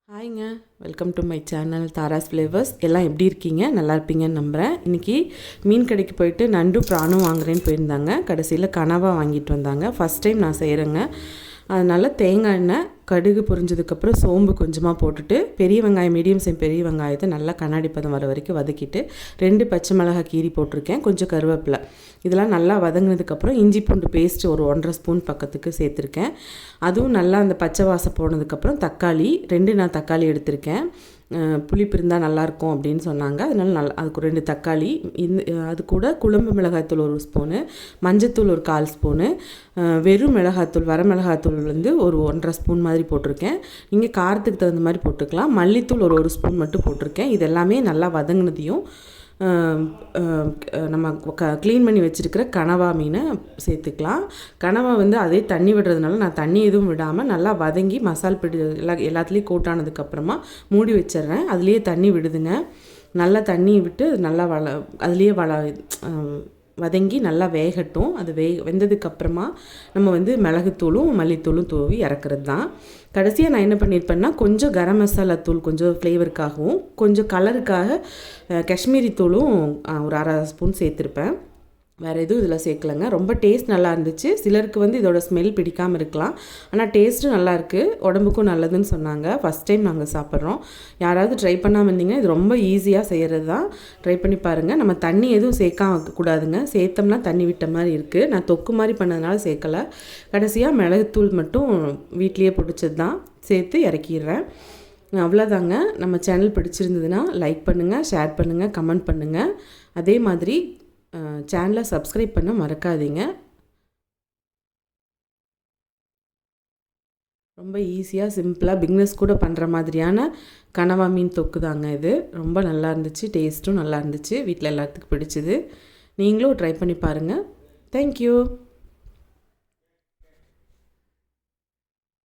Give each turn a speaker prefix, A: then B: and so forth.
A: ஹாய்ங்க, welcome to my channel Tara's flavours. எல்லாம் எப்படி இருக்கீங்க? நல்லா இருப்பீங்கன்னு நம்புகிறேன். இன்றைக்கி மீன் கடைக்கு போயிட்டு நண்டு ப்ரானும் வாங்குறேன்னு போயிருந்தாங்க. கடைசியில் கனவா வாங்கிட்டு வந்தாங்க. ஃபஸ்ட் டைம் நான் செய்கிறேங்க. அதனால் தேங்காய் எண்ணெய், கடுகு பொரிஞ்சதுக்கப்புறம் சோம்பு கொஞ்சமாக போட்டுட்டு பெரிய வெங்காயம், மீடியம் சைஸ் பெரிய வெங்காயத்தை நல்லா கண்ணாடி பதம் வர வரைக்கும் வதக்கிட்டு 2 பச்சை மிளகாய் கீரி போட்டிருக்கேன், கொஞ்சம் கருவேப்பிலை. இதெல்லாம் நல்லா வதங்கினதுக்கப்புறம் இஞ்சி பூண்டு பேஸ்ட்டு ஒரு 1.5 ஸ்பூன் பக்கத்துக்கு சேர்த்துருக்கேன். அதுவும் நல்லா அந்த பச்சை வாசம் போனதுக்கப்புறம் தக்காளி 2 நான் தக்காளி எடுத்திருக்கேன். புளிப்பு இருந்தால் நல்லாயிருக்கும் அப்படின்னு சொன்னாங்க. அதனால் அதுக்கு 2 தக்காளி, அது கூட குழம்பு மிளகாய்த்தூள் 1 ஸ்பூனு, மஞ்சத்தூள் ஒரு 1/4 ஸ்பூனு, வெறும் மிளகாய்த்தூள் வர மிளகாய்த்தூள் வந்து ஒரு 1.5 ஸ்பூன் மாதிரி போட்டிருக்கேன். நீங்கள் காரத்துக்கு தகுந்த மாதிரி போட்டுக்கலாம். மல்லித்தூள் ஒரு 1 ஸ்பூன் மட்டும் போட்டிருக்கேன். இது எல்லாமே நல்லா வதங்கினதையும் நம்ம க்ளீன் பண்ணி வச்சுருக்கிற கனவா மீனை சேர்த்துக்கலாம். கனவா வந்து அதே தண்ணி விடுறதுனால நான் தண்ணி எதுவும் விடாமல் நல்லா வதங்கி மசால் பிடி எல்லாத்துலேயும் கோட்டானதுக்கப்புறமா மூடி வச்சிட்றேன். அதுலேயே தண்ணி விடுதுங்க. நல்லா தண்ணி விட்டு நல்லா அதுலேயே வதங்கி நல்லா வேகட்டும். அது வெந்ததுக்கப்புறமா நம்ம வந்து மிளகுத்தூளும் மல்லித்தூளும் தூவி இறக்குறது தான். கடைசியாக நான் என்ன பண்ணியிருப்பேன்னா, கொஞ்சம் கரம் மசாலா தூள் கொஞ்சம் ஃப்ளேவருக்காகவும் கொஞ்சம் கலருக்காக காஷ்மீரி தூளும் ஒரு 1/2 ஸ்பூன் சேர்த்துருப்பேன். வேறு எதுவும் இதில் சேர்க்கலைங்க. ரொம்ப டேஸ்ட் நல்லா இருந்துச்சு. சிலருக்கு வந்து இதோட ஸ்மெல் பிடிக்காமல் இருக்கலாம், ஆனால் டேஸ்ட்டும் நல்லாயிருக்கு, உடம்புக்கும் நல்லதுன்னு சொன்னாங்க. ஃபஸ்ட் டைம் நாங்கள் சாப்பிட்றோம். யாராவது ட்ரை பண்ணாமல் இருந்தீங்கன்னா இது ரொம்ப ஈஸியாக செய்கிறது தான். ட்ரை பண்ணி பாருங்கள். நம்ம தண்ணி எதுவும் சேர்க்க கூடாதுங்க. சேர்த்தோம்னா தண்ணி விட்ட மாதிரி இருக்குது. நான் தொக்கு மாதிரி பண்ணதுனால சேர்க்கலை. கடைசியாக மிளகுத்தூள் மட்டும் வீட்லேயே பிடிச்சது தான் சேர்த்து இறக்கிடுறேன். அவ்வளோதாங்க. நம்ம சேனல் பிடிச்சிருந்ததுன்னா லைக் பண்ணுங்கள், ஷேர் பண்ணுங்கள், கமெண்ட் பண்ணுங்கள். அதே மாதிரி சேனலை சப்ஸ்கிரைப் பண்ண மறக்காதீங்க. ரொம்ப ஈஸியாக சிம்பிளாக பிகினர்ஸ் கூட பண்ணுற மாதிரியான கனவா மீன் தொக்கு தாங்க இது. ரொம்ப நல்லா இருந்துச்சு, டேஸ்ட்டும் நல்லா இருந்துச்சு, வீட்டில் எல்லாத்துக்கும் பிடிச்சிது. நீங்களும் ட்ரை பண்ணி பாருங்கள். தேங்க்யூ.